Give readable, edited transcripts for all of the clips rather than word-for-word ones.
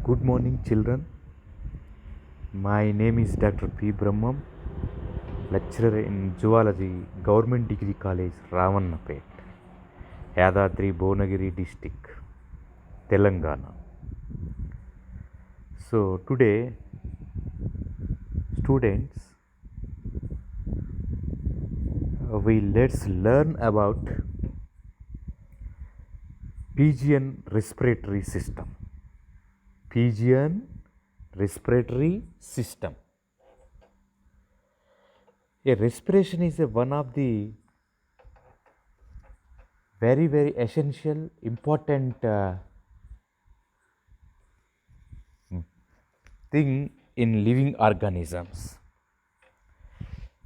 Good morning, children. My name is Dr. P. Brahmam, lecturer in Zoology, Government Degree College, Ravannapet, Yadadri, Bhuvnagiri district, Telangana. So, today, students, let's learn about Pigeon respiratory system. Pigeon respiratory system. A respiration is one of the very essential, important thing in living organisms.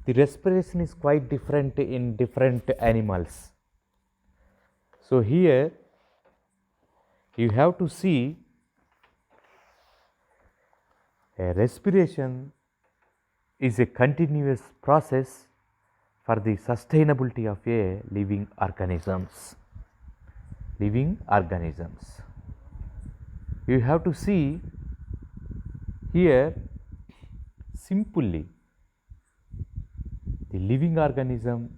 The respiration is quite different in different animals. So here you have to see a respiration is a continuous process for the sustainability of a living organisms. Living organisms. You have to see here simply the living organism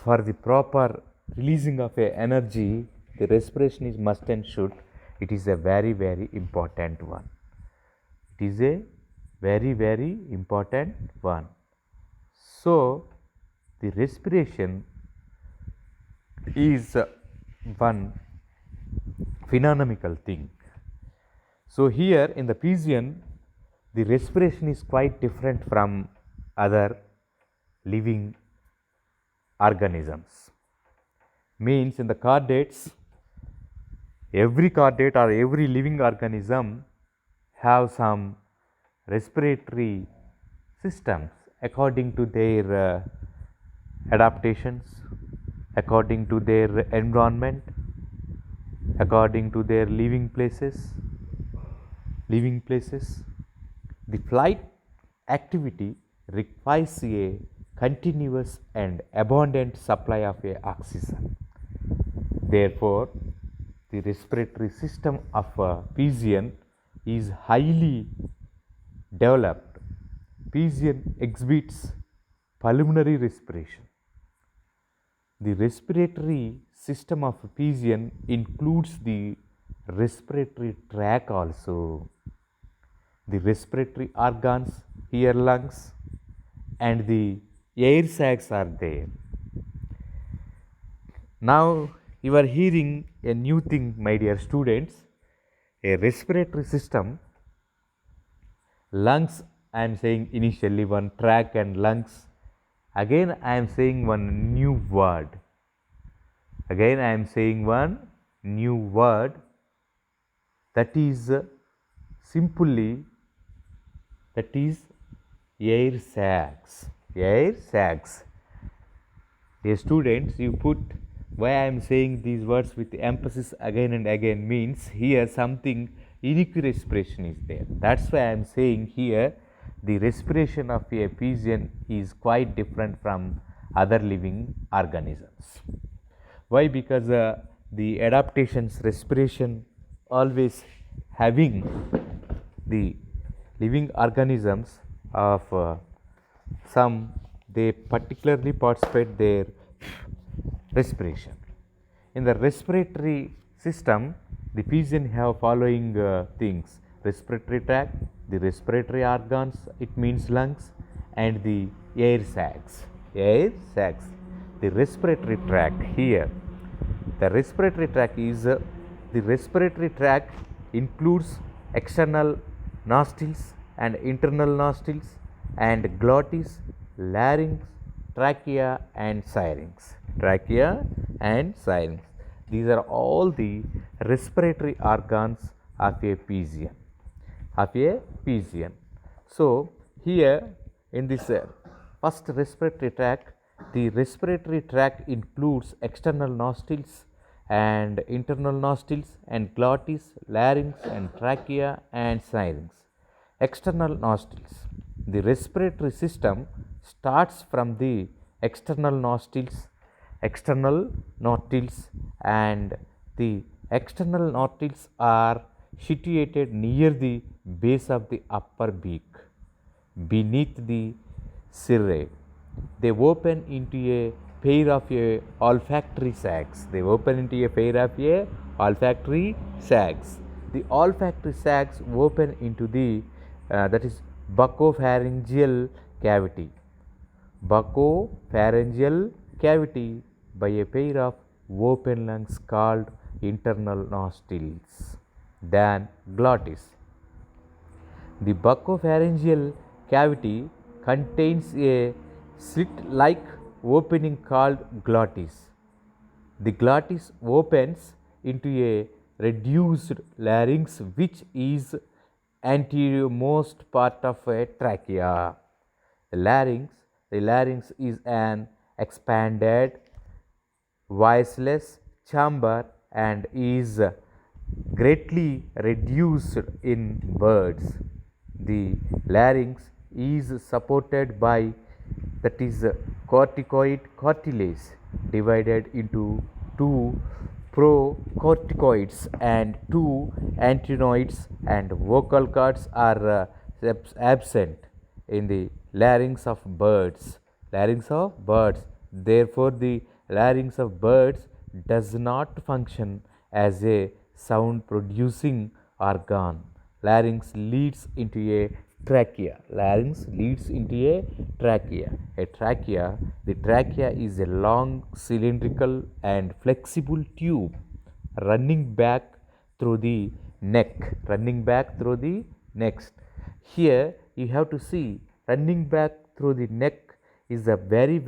for the proper releasing of a energy, the respiration is must and should. It is a very important one. It is a very important one. So, the respiration is one phenomenal thing. So, here in the pigeon, the respiration is quite different from other living organisms. Means in the chordates, every chordate or every living organism have some respiratory systems according to their adaptations, according to their environment, according to their living places. The flight activity requires a continuous and abundant supply of oxygen. Therefore, the respiratory system of a pigeon is highly developed. Pigeon exhibits pulmonary respiration. The respiratory system of a pigeon includes the respiratory tract also. The respiratory organs, here lungs, and the air sacs are there. Now you are hearing a new thing, my dear students. A respiratory system, lungs, I am saying initially one tract and lungs. Again I am saying one new word. That is simply air sacs. Dear students, you put why I am saying these words with emphasis again and again means here something unique respiration is there. That's why I am saying here the respiration of a pigeon is quite different from other living organisms. Why? Because the adaptations, respiration always having the living organisms of some, they particularly participate their respiration. In the respiratory system, the pigeon have following things: respiratory tract, the respiratory organs, it means lungs, and the air sacs. The respiratory tract here. The respiratory tract includes external nostrils and internal nostrils and glottis, larynx, trachea and syrinx. These are all the respiratory organs of a pigeon. So here in this first respiratory tract, the respiratory tract includes external nostrils and internal nostrils and glottis, larynx and trachea and syrinx. External nostrils. The respiratory system starts from the external nostrils, and the external nostrils are situated near the base of the upper beak, beneath the cirri. They open into a pair of olfactory sacs. They open into a pair of olfactory sacs. The olfactory sacs open into the that is buccopharyngeal cavity. Buccopharyngeal cavity by a pair of open lungs called internal nostrils. Then glottis. The buccopharyngeal cavity contains a slit-like opening called glottis. The glottis opens into a reduced larynx which is anteriormost part of a trachea. The larynx is an expanded voiceless chamber and is greatly reduced in birds. The larynx is supported by that is corticoid cartilage divided into two procorticoids and two antenoids, and vocal cords are absent in the larynx of birds. Therefore, the larynx of birds does not function as a sound producing organ. Larynx leads into a trachea. The trachea is a long cylindrical and flexible tube running back through the neck. Here you have to see, running back through the neck is a very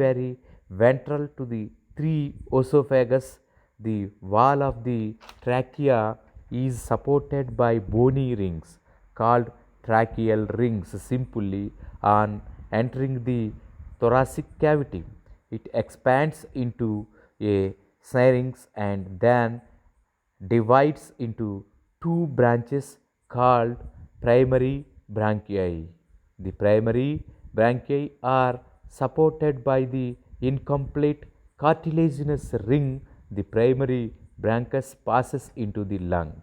ventral to the three esophagus. The wall of the trachea is supported by bony rings called tracheal rings. Simply, on entering the thoracic cavity, it expands into a syrinx and then divides into two branches called primary branchiae. The primary branchiae are supported by the incomplete cartilaginous ring. The primary bronchus passes into the lung.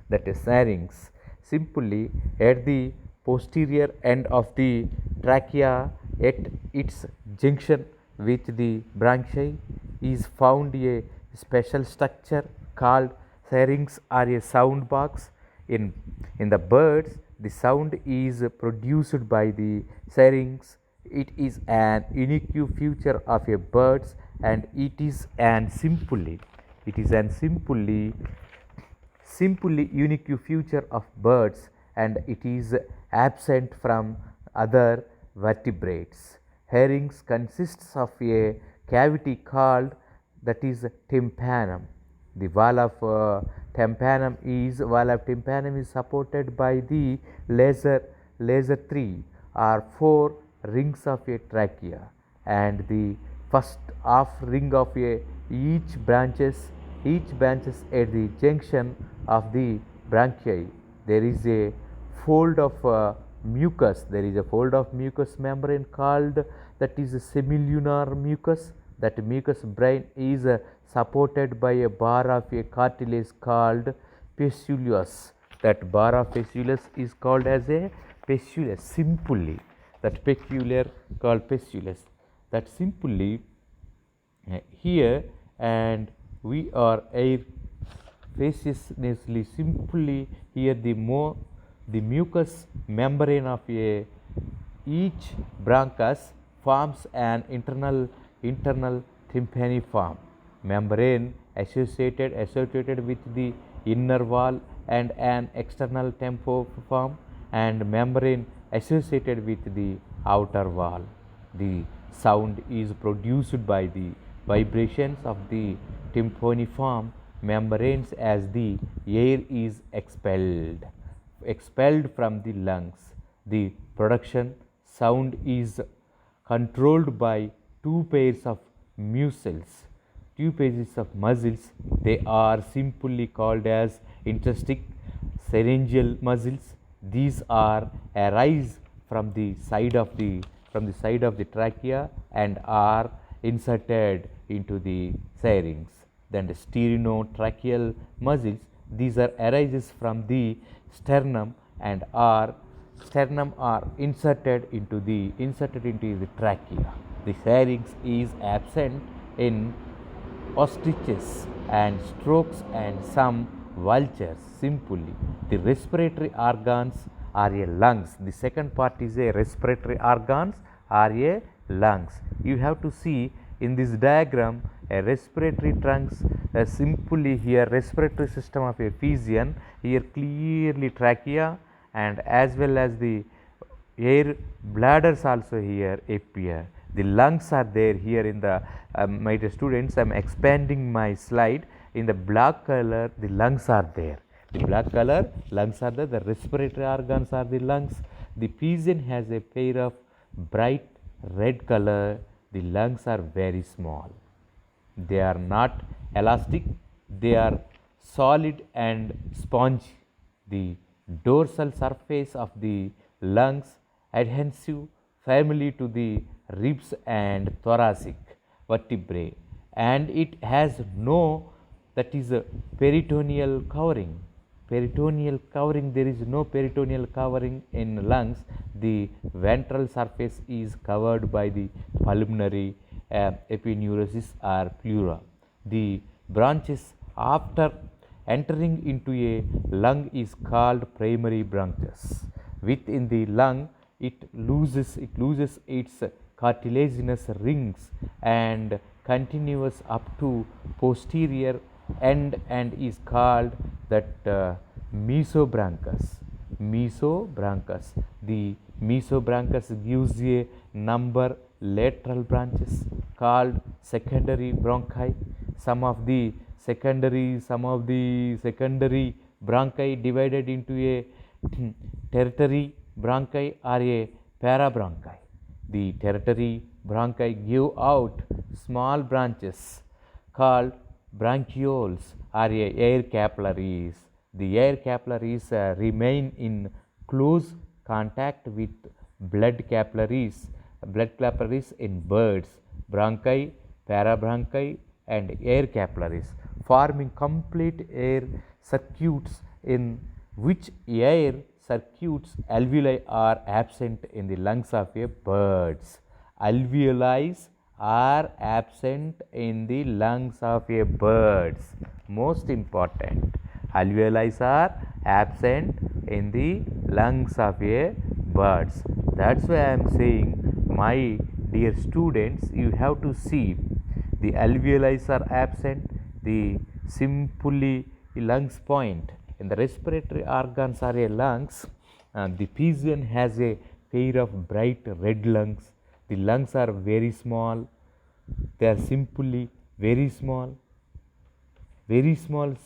That is syrinx. Simply, at the posterior end of the trachea, at its junction with the branchiae, is found a special structure called syrinx or a sound box. In the birds, the sound is produced by the syrinx. It is an unique feature of a birds, and it is an simply unique feature of birds, and it is absent from other vertebrates. Herrings consists of a cavity called that is tympanum. The wall of tympanum is supported by the laser 3 or 4 rings of a trachea, and the first half ring of each branches at the junction of the branchiae. There is a fold of mucus. Membrane called that is semilunar mucus. That mucus brain is supported by a bar of a cartilage called peculius. That bar of peculius is called as a peculius. Simply, that peculiar called peculius. That simply here, and we are air facetiously simply here the mucous membrane of each bronchus forms an internal tympaniform membrane associated with the inner wall, and an external tympaniform and membrane associated with the outer wall. The sound is produced by the vibrations of the tympaniform membranes as the air is expelled from the lungs. The production sound is controlled by two pairs of muscles. They are simply called as intrinsic syringeal muscles. These arise from the side of the trachea and are inserted into the syrinx. then the sternotracheal muscles. These are arises from the sternum and are inserted into the trachea. The pharynx is absent in ostriches and storks and some vultures. Simply, the respiratory organs are a lungs. The second part is a respiratory organs are a lungs. You have to see in this diagram a respiratory trunks, simply here respiratory system of a Physician, here clearly trachea and as well as the air bladders also here appear. The lungs are there here in the my dear students, I am expanding my slide. In the black color the lungs are there. The black color lungs are there, the respiratory organs are the lungs. The pigeon has a pair of bright red color. The lungs are very small. They are not elastic, they are solid and spongy. The dorsal surface of the lungs adhesive family to the ribs and thoracic vertebrae, and it has no, that is a peritoneal covering. Peritoneal covering, there is no peritoneal covering in lungs. The ventral surface is covered by the pulmonary epineurosis or pleura. The branches after entering into a lung is called primary branches. Within the lung, it loses its cartilaginous rings and continues up to posterior end and is called that mesobranchus. Mesobranchus. The mesobranchus gives a number lateral branches called secondary bronchi. Some of the secondary bronchi divided into a tertiary bronchi or a parabronchi. The tertiary bronchi give out small branches called bronchioles or air capillaries. The air capillaries remain in close contact with blood capillaries in birds, bronchi, parabronchi and air capillaries, forming complete air circuits in which air circuits alveoli are absent in the lungs of a birds. Alveoli are absent in the lungs of a birds. Most important, alveoli are absent in the lungs of a birds. That's why I am saying, my dear students, you have to see the alveoli are absent, the simply lungs point. In the respiratory organs are a lungs, the pigeon has a pair of bright red lungs. The lungs are very small, they are simply very small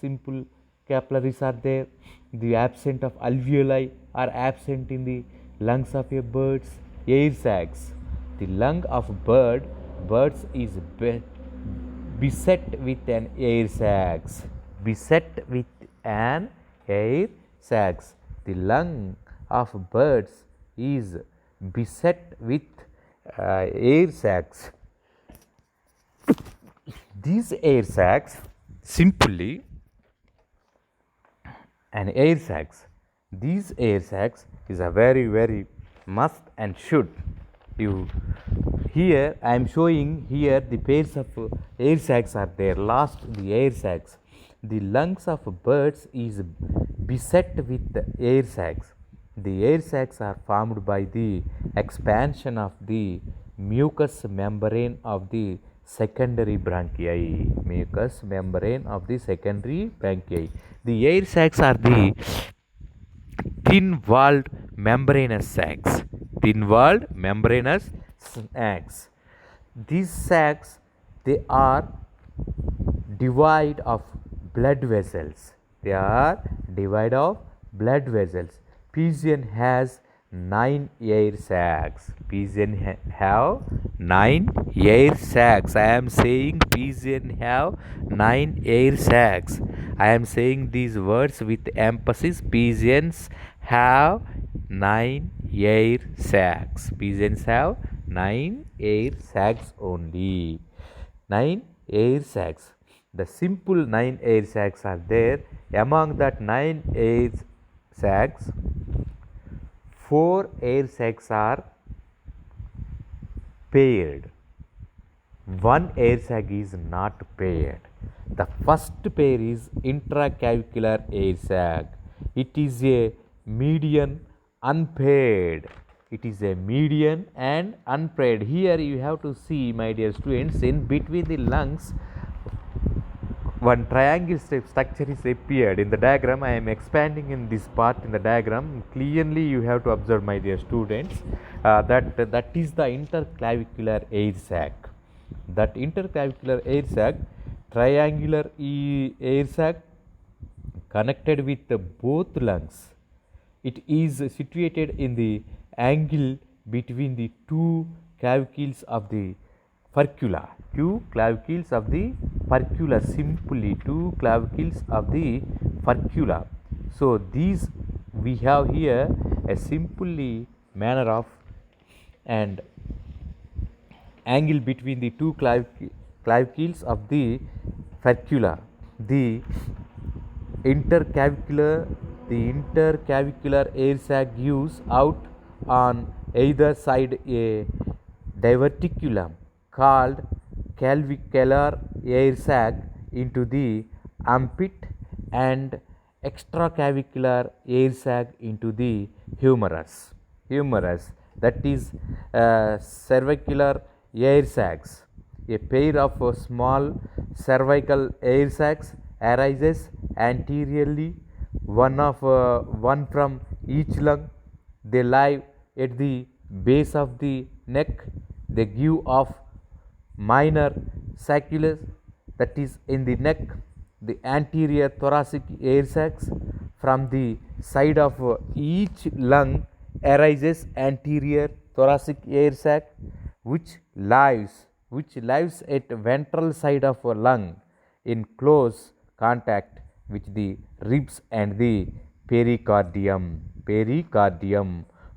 simple capillaries are there. The absent of alveoli are absent in the lungs of a bird's air sacs. The lung of birds is beset with an air sacs. Beset with an air sacs. The lung of birds is beset with air sacs. These air sacs, simply an air sacs. These air sacs is a very must and should. You here I am showing here the pairs of air sacs are there. Last the air sacs. The lungs of birds is beset with air sacs. The air sacs are formed by the expansion of the mucous membrane of the secondary bronchi. Mucous membrane of the secondary bronchi. The air sacs are the thin-walled membranous sacs. Thin-walled membranous sacs. These sacs, they are devoid of blood vessels. They are devoid of blood vessels. Pigeon has 9 air sacs. Pigeon have 9 air sacs. I am saying pigeon have 9 air sacs. I am saying these words with emphasis. Pigeons have 9 air sacs. Pigeons have 9 air sacs only. 9 air sacs. The simple 9 air sacs are there. Among that 9 air sacs, 4 air sacs are paired. One air sac is not paired. The first pair is intracavicular air sac. It is a median unpaired. It is a median and unpaired. Here you have to see, my dear students, in between the lungs, one triangle structure is appeared in the diagram. I am expanding in this part in the diagram. Clearly you have to observe, my dear students, that is the interclavicular air sac. That interclavicular air sac, triangular air sac connected with both lungs. It is situated in the angle between the two clavicles of the furcula. Two clavicles of the furcula, simply two clavicles of the furcula. So these we have here a simply manner of and angle between the two clavicles of the furcula. The intercavicular air sac gives out on either side a diverticulum called clavicular air sac into the armpit and extraclavicular air sac into the humerus. That is cervicular air sacs. A pair of small cervical air sacs arises anteriorly, one from each lung. They lie at the base of the neck. They give off minor sacculus, that is in the neck. The anterior thoracic air sacs from the side of each lung arises anterior thoracic air sac, which lies at ventral side of a lung in close contact with the ribs and the pericardium.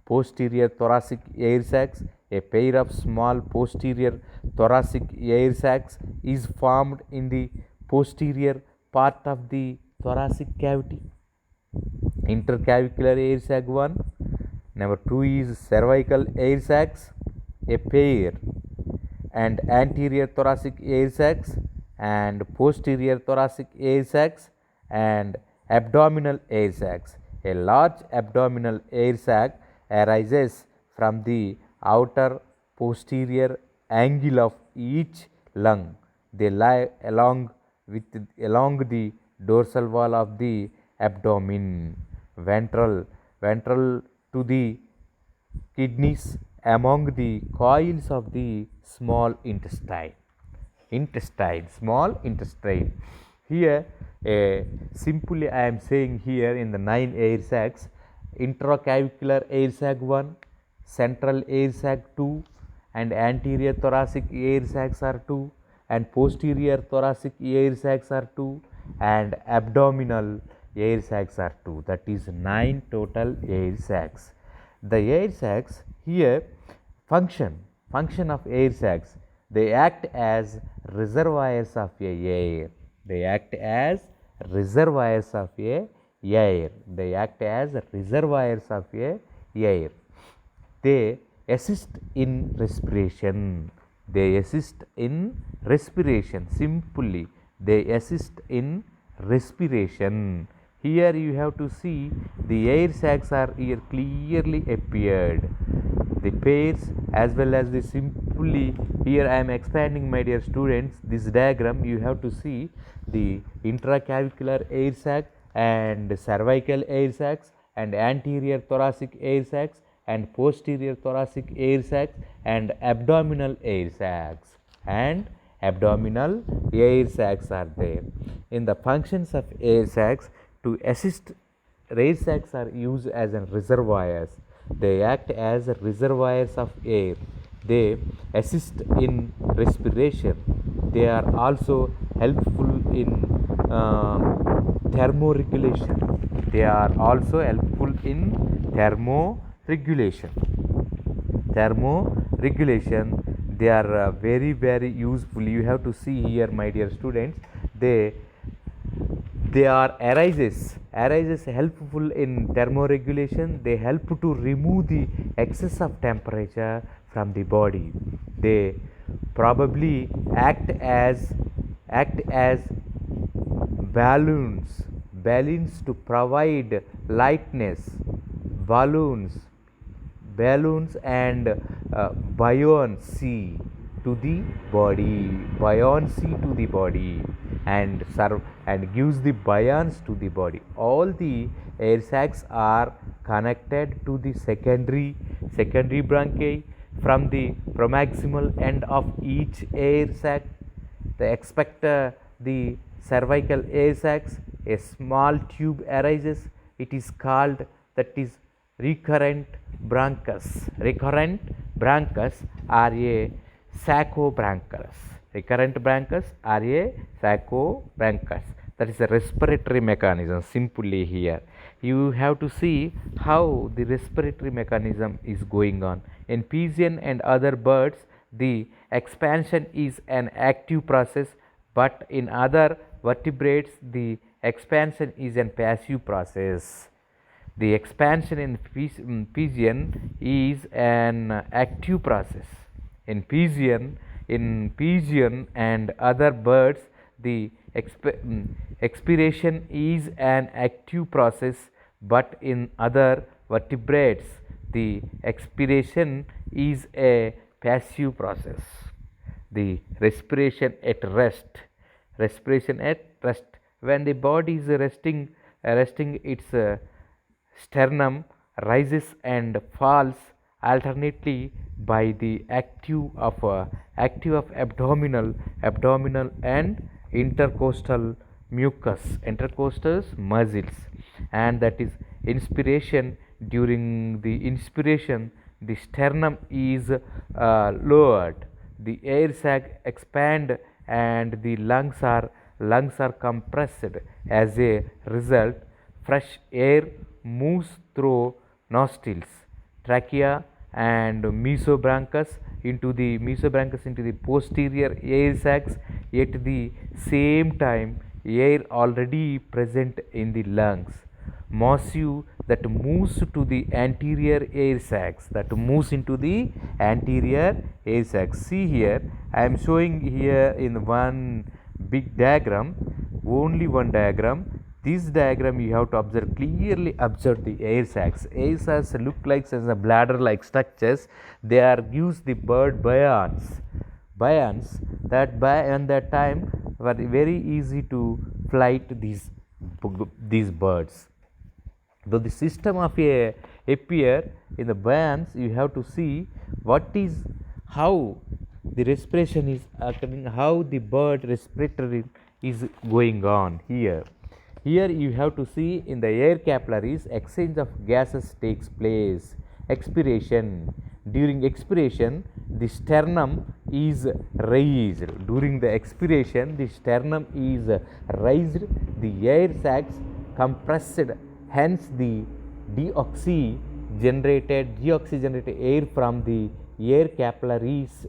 Posterior thoracic air sacs, a pair of small posterior thoracic air sacs is formed in the posterior part of the thoracic cavity. Intercavicular air sac 1. Number 2 is cervical air sacs, a pair, and anterior thoracic air sacs and posterior thoracic air sacs and abdominal air sacs. A large abdominal air sac arises from the outer posterior angle of each lung. They lie along the dorsal wall of the abdomen, ventral to the kidneys, among the coils of the small intestine. Small intestine. Here simply I am saying here in the 9 air sacs, intracavicular air sac 1, central air sac 2, and anterior thoracic air sacs are 2, and posterior thoracic air sacs are 2, and abdominal air sacs are 2. That is 9 total air sacs. The air sacs here, function of air sacs, they act as reservoirs of air. They act as reservoirs of air. They act as reservoirs of air. They assist in respiration. Simply, they assist in respiration. Here you have to see the air sacs are here clearly appeared. The pairs as well as the simply, here I am expanding, my dear students, this diagram. You have to see the intracavicular air sac and cervical air sacs and anterior thoracic air sacs and posterior thoracic air sacs and abdominal air sacs are there. In the functions of air sacs, to assist, air sacs are used as an reservoirs. They act as reservoirs of air. They assist in respiration. They are also helpful in thermoregulation. They are also helpful in thermoregulation. They are very useful. You have to see here, my dear students, they they are arises helpful in thermoregulation. They help to remove the excess of temperature from the body. They probably act as balloons to provide lightness. Balloons balloons and buoyancy to the body and serve and gives the buoyancy to the body. All the air sacs are connected to the secondary bronchi. From the proximal end of each air sac, the expector, the cervical air sacs, a small tube arises. It is called, that is, recurrent bronchus. Recurrent bronchus are a sacobronchus. Recurrent bronchus are a sacobronchus. That is a respiratory mechanism. Simply here, you have to see how the respiratory mechanism is going on. In pigeon and other birds, the expansion is an active process, but in other vertebrates, the expansion is a passive process. The expansion in pigeon is an active process. In pigeon and other birds, the expiration is an active process, but in other vertebrates, the expiration is a passive process. The respiration at rest. When the body is resting its sternum rises and falls alternately by the active of abdominal and intercostal muscles, and that is inspiration. During the inspiration, the sternum is lowered, the air sac expand, and the lungs are compressed. As a result, fresh air moves through nostrils, trachea, and mesobronchus into the posterior air sacs. At the same time, air already present in the lungs massive that moves to the anterior air sacs, See here, I am showing here in one big diagram, only one diagram. This diagram you have to clearly observe the air sacs. Air sacs look like as a bladder like structures. They are gives the bird buoyance that by and that time were very easy to flight these birds. Though the system of a appear in the buoyance, you have to see how the respiration is occurring, how the bird respiratory is going on here. Here you have to see in the air capillaries, exchange of gases takes place. Expiration. During expiration, the sternum is raised. During the expiration, the sternum is raised, the air sacs compressed, hence the deoxygenated air from the air capillaries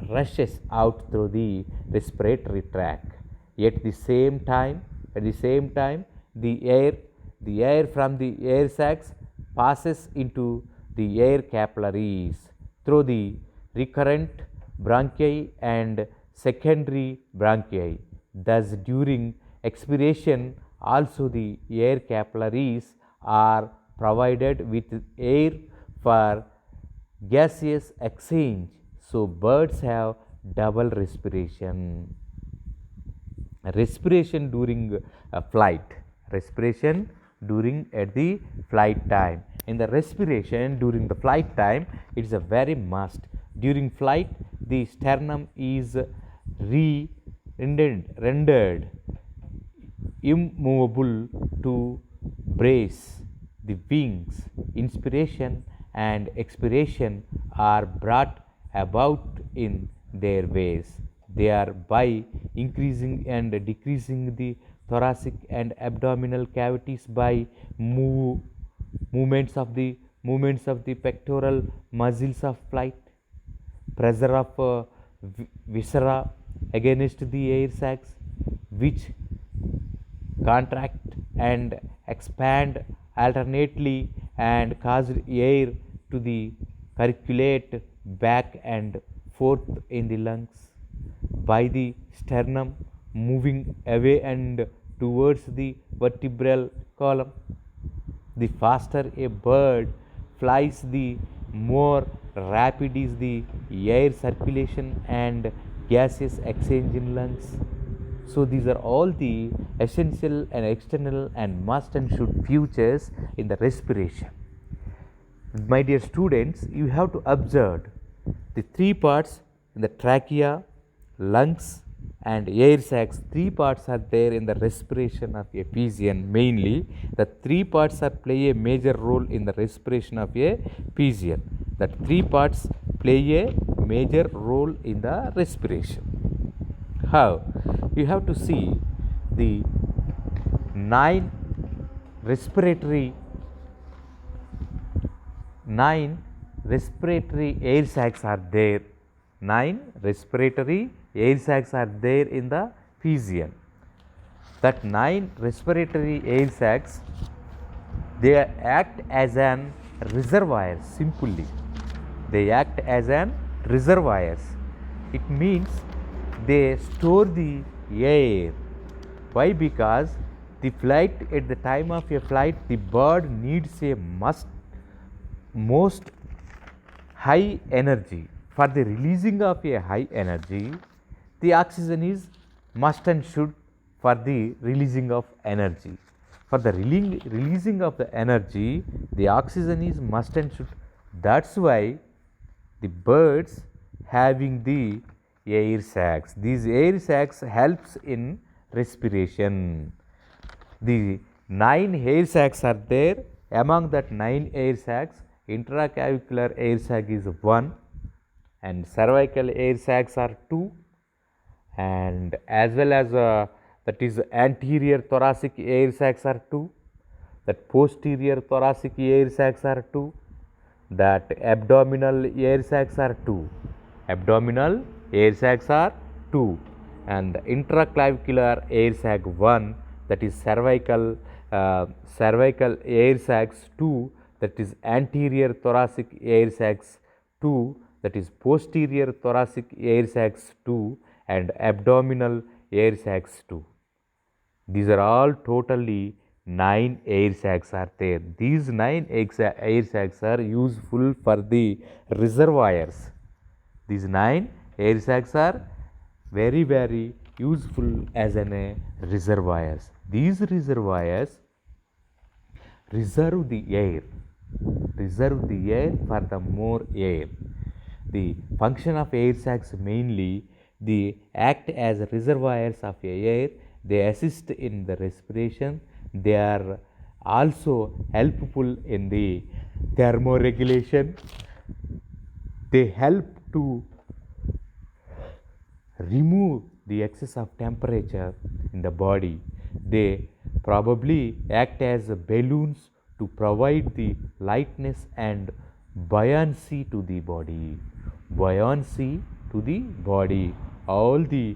rushes out through the respiratory tract. At the same time, the air from the air sacs passes into the air capillaries through the recurrent bronchi and secondary bronchi. Thus, during expiration, also the air capillaries are provided with air for gaseous exchange. So, birds have double respiration. Respiration during flight. Respiration during at the flight time. In the respiration during the flight time, it is a very must. During flight, the sternum is rendered immovable to brace the wings. Inspiration and expiration are brought about in their ways. They are by increasing and decreasing the thoracic and abdominal cavities by movements of the pectoral muscles of flight, pressure of viscera against the air sacs, which contract and expand alternately and cause air to the circulate back and forth in the lungs by the sternum moving away and towards the vertebral column. The faster a bird flies, the more rapid is the air circulation and gaseous exchange in lungs. So these are all the essential and external and must and should features in the respiration. My dear students, you have to observe the three parts in the trachea, lungs and air sacs. Three parts are there in the respiration of a pigeon. Mainly the three parts are play a major role in the respiration of a pigeon. That three parts play a major role in the respiration. How? You have to see the 9 respiratory air sacs are there. 9 respiratory air sacs are there in the pigeon. That 9 respiratory air sacs, they act as an reservoir. Simply they act as an reservoirs. It means they store the air. Why? Because the flight, at the time of a flight, the bird needs a most high energy. For the releasing of a high energy, the oxygen is must and should for the releasing of energy. For the releasing of the energy, the oxygen is must and should. That's why the birds having the air sacs. These air sacs helps in respiration. The 9 air sacs are there. Among that 9 air sacs, intracavicular air sac is 1 and cervical air sacs are 2, and as well as that is anterior thoracic air sacs are 2, that posterior thoracic air sacs are 2, that abdominal air sacs are 2. Abdominal air sacs are 2 and the intraclavicular air sac 1, that is cervical air sacs 2, that is anterior thoracic air sacs 2, that is posterior thoracic air sacs 2 and abdominal air sacs 2. These are all totally 9 air sacs are there. These 9 air sacs are useful for the reservoirs. These 9 air sacs are very useful as an reservoirs. These reservoirs reserve the air for the more air. The function of air sacs mainly they act as reservoirs of air. They assist in the respiration. They are also helpful in the thermoregulation. They help to remove the excess of temperature in the body. They probably act as balloons to provide the lightness and buoyancy to the body. All the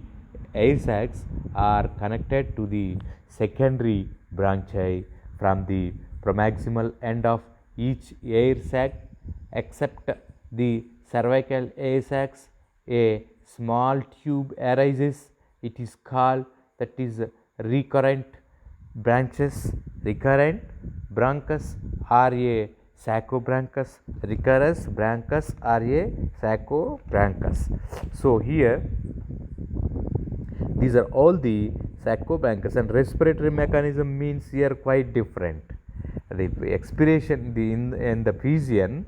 air sacs are connected to the secondary branchi from the proximal end of each air sac. Except the cervical air sacs, a small tube arises. It is called, that is recurrent branches. Recurrent bronchus or a sacobranchus. Recurrent bronchus or a sacobranchus. So here these are all the sacobranchus, and respiratory mechanism means here quite different. The expiration in the pigeon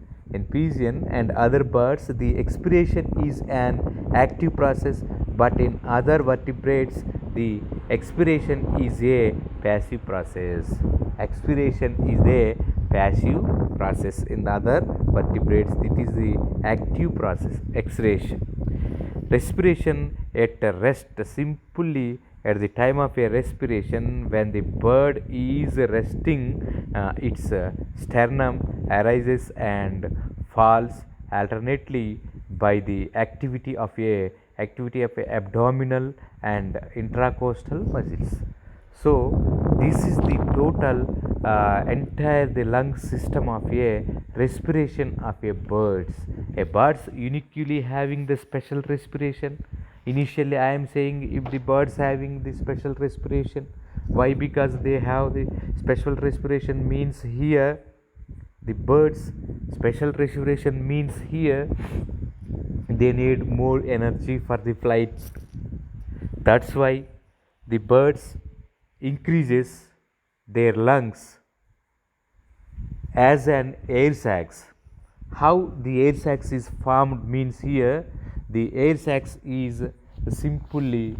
and other birds, the expiration is an active process, but in other vertebrates the expiration is a passive process. Expiration is a passive process. In the other vertebrates it is the active process, expiration. Respiration at rest, simply at the time of a respiration, when the bird is resting, its sternum arises and falls alternately by the activity of a activity of abdominal and intracostal muscles. So this is the total entire the lung system of a respiration of a birds. A birds uniquely having the special respiration. Initially I am saying if the birds having the special respiration. Why? Because they have the special respiration means here the birds special respiration means here they need more energy for the flight. That's why the birds increases their lungs as an air sacs. How the air sacs is formed means here the air sacs is simply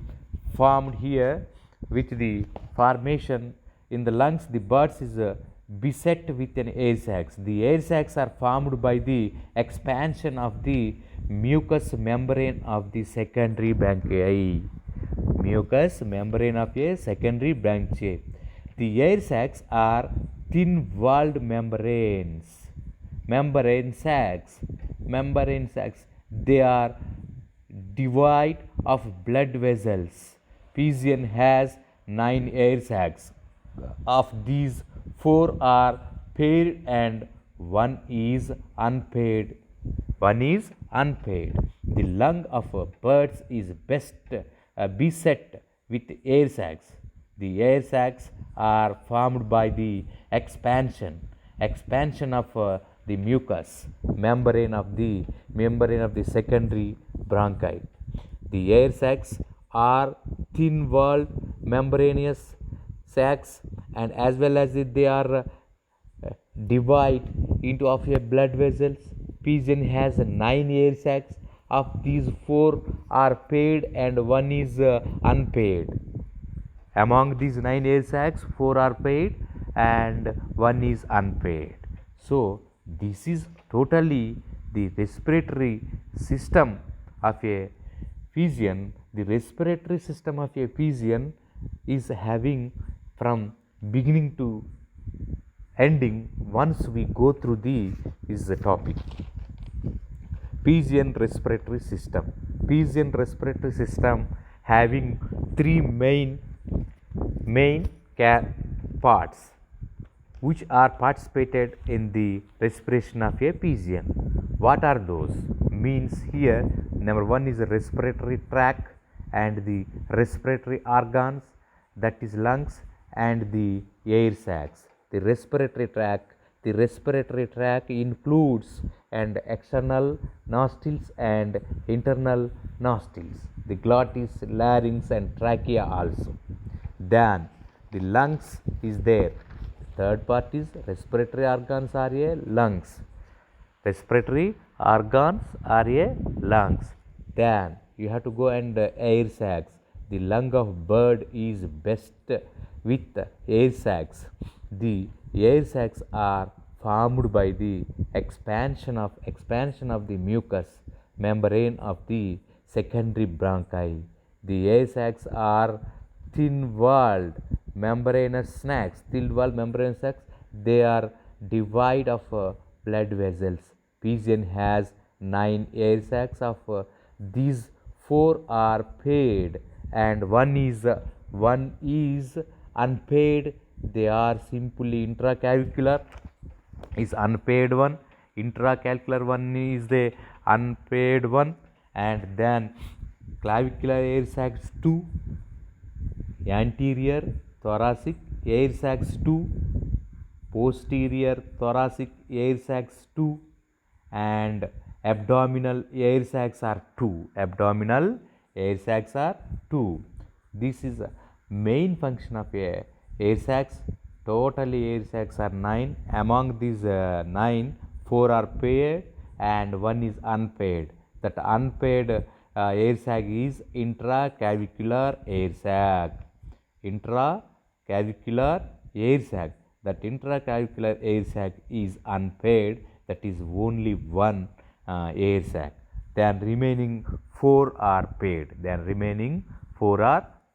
formed here with the formation in the lungs. The birds is beset with an air sacs. The air sacs are formed by the expansion of the mucous membrane of the secondary bronchi. Mucous membrane of a secondary bronchi. The air sacs are thin-walled membranes. Membrane sacs. They are devoid of blood vessels. Pigeon has 9 air sacs. Of these, 4 are paired and 1 is unpaired. The lung of a bird is beset with air sacs. The air sacs are formed by the expansion of the mucous membrane of the secondary bronchi. The air sacs are thin-walled membranous sacs, and as well as they are divide into of a blood vessels. Pigeon has 9 air sacs. Of these, 4 are paired and 1 is unpaired. Among these 9 air sacs, 4 are paired and 1 is unpaired. So this is totally the respiratory system of a pigeon. The respiratory system of a pigeon is having from beginning to ending. Once we go through the topic. Pigeon respiratory system. Pigeon respiratory system having 3 main parts which are participated in the respiration of a pigeon. What are those? Means here number 1 is the respiratory tract and the respiratory organs, that is lungs and the air sacs. The respiratory tract includes and external nostrils and internal nostrils, the glottis, larynx and trachea also. Then the lungs is there. Third part is respiratory organs are a lungs. Respiratory organs are a lungs. Then you have to go and air sacs. The lung of bird is best with air sacs. The air sacs are formed by the expansion of the mucous membrane of the secondary bronchi. The air sacs are thin-walled membranous sacs. They are devoid of blood vessels. Pigeon has 9 air sacs. Of these, 4 are paired and 1 is unpaired. They are simply intracavicular is unpaired one, intracalcular one is the unpaired one, and then clavicular air sacs 2, anterior thoracic air sacs 2, posterior thoracic air sacs 2, and abdominal air sacs are 2. This is a main function of air sacs. Totally air sacs are 9. Among these 9, 4 are paired and 1 is unpaired. That unpaired air sac is intracavicular air sac. That intracavicular air sac is unpaired. That is only 1 air sac. Then remaining 4 are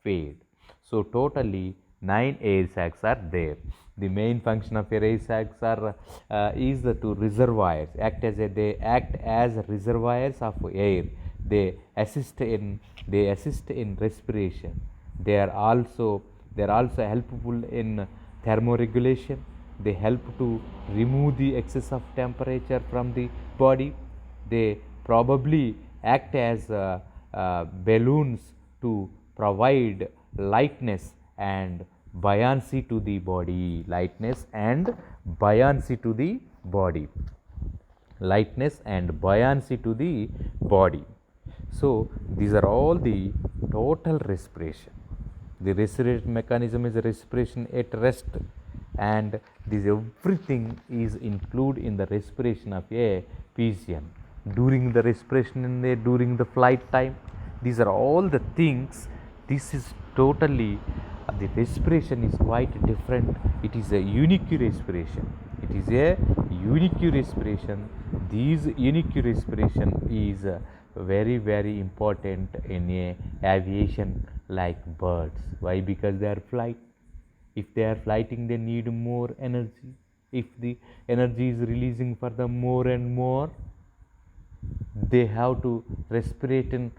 paired. So totally 9 air sacs are there. The main function of air sacs are is to reservoirs. They act as reservoirs of air. they assist in respiration. They are also helpful in thermoregulation. They help to remove the excess of temperature from the body. They probably act as balloons to provide lightness and buoyancy to the body. Lightness and buoyancy to the body. Lightness and buoyancy to the body. So these are all the total respiration. The respiration mechanism is respiration at rest, and this everything is included in the respiration of a pigeon. During the respiration during the flight time, these are all the things. This is totally the respiration is quite different. It is a unique respiration. It is a unique respiration. These unique respiration is very very important in a aviation like birds. Why? Because they are flight. If they are flighting, they need more energy. If the energy is releasing for them more and more, they have to respirate in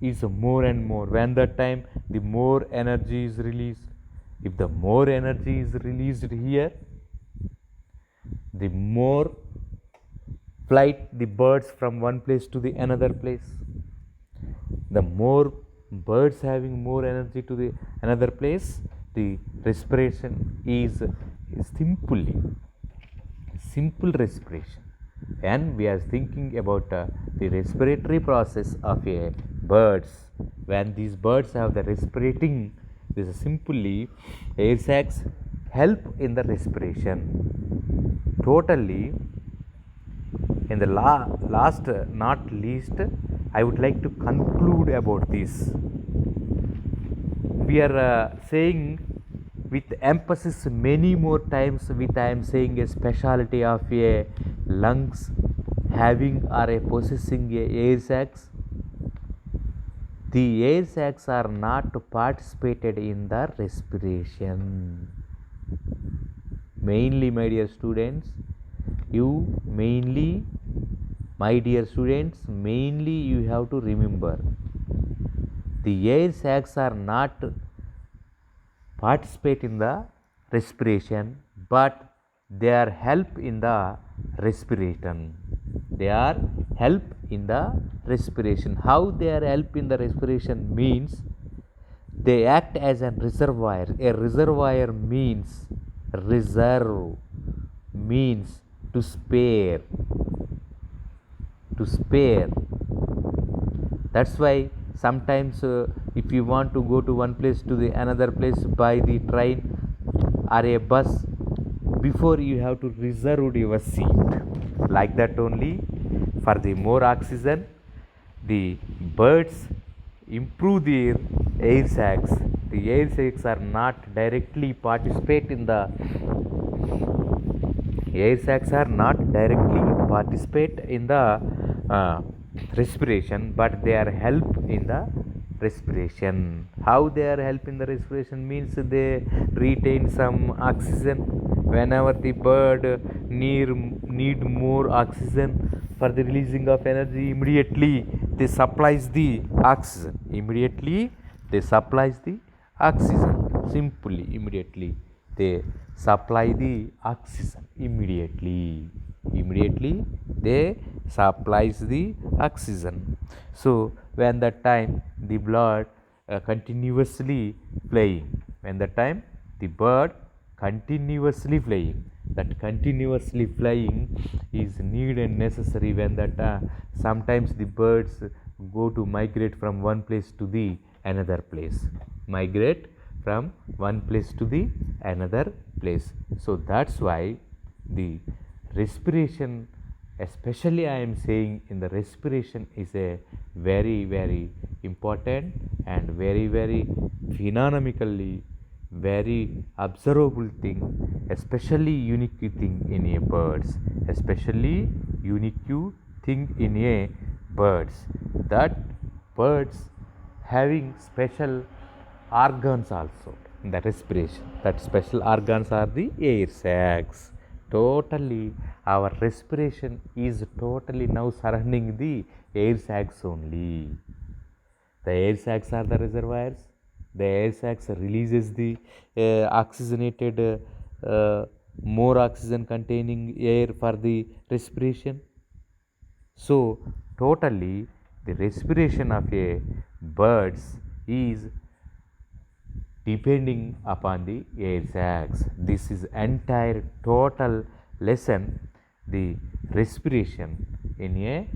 is more and more. When that time the more energy is released, if the more energy is released here, the more flight the birds from one place to the another place. The more birds having more energy to the another place, the respiration is simple respiration. And we are thinking about the respiratory process of a birds. When these birds have the respirating, this is simply air sacs help in the respiration. Totally, in the last not least, I would like to conclude about this. We are saying with emphasis many more times, with I am saying a specialty of a lungs having or a possessing a air sacs. The air sacs are not participated in the respiration. Mainly, my dear students, mainly you have to remember, the air sacs are not participate in the respiration, but they are help in the respiration. They are help in the respiration. How they are help in the respiration means they act as a reservoir. A reservoir means reserve, means to spare. That's why sometimes if you want to go to one place to the another place by the train or a bus, before you have to reserve your seat. Like that only, for the more oxygen, the birds improve their air sacs. The air sacs are not directly participate in the respiration, but they are help in the respiration. How they are help in the respiration means they retain some oxygen. Whenever the bird need more oxygen for the releasing of energy, immediately they supplies the oxygen. Simply, immediately they supply the oxygen. Immediately they supplies the oxygen. So when that time the blood continuously flying, when the time the bird continuously flying, that continuously flying is need and necessary. When that sometimes the birds go to migrate from one place to the another place, so that's why the respiration, especially I am saying in the respiration, is a very very important and very very phenomenomically very observable thing, especially unique thing in a birds, that birds having special organs also in the respiration. That special organs are the air sacs. totally our respiration is totally now surrounding the air sacs only. The air sacs are the reservoirs. The air sacs releases the oxygenated more oxygen containing air for the respiration. So totally the respiration of a birds is depending upon the air sacs. This is entire total lesson, the respiration in a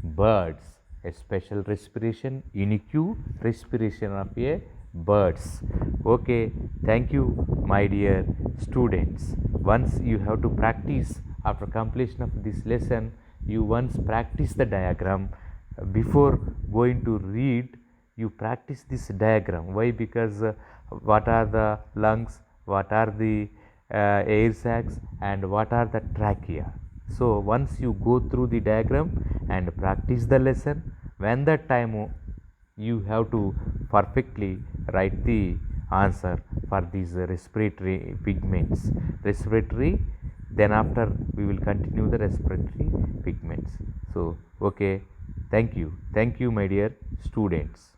birds, a special respiration, unique respiration of a birds. Okay, thank you my dear students. Once you have to practice, after completion of this lesson, you once practice the diagram before going to read. You practice this diagram. Why? Because what are the lungs, what are the air sacs, and what are the trachea. So once you go through the diagram and practice the lesson, when the time you have to perfectly write the answer for these respiratory pigments. Respiratory, then after we will continue the respiratory pigments. So okay, thank you my dear students.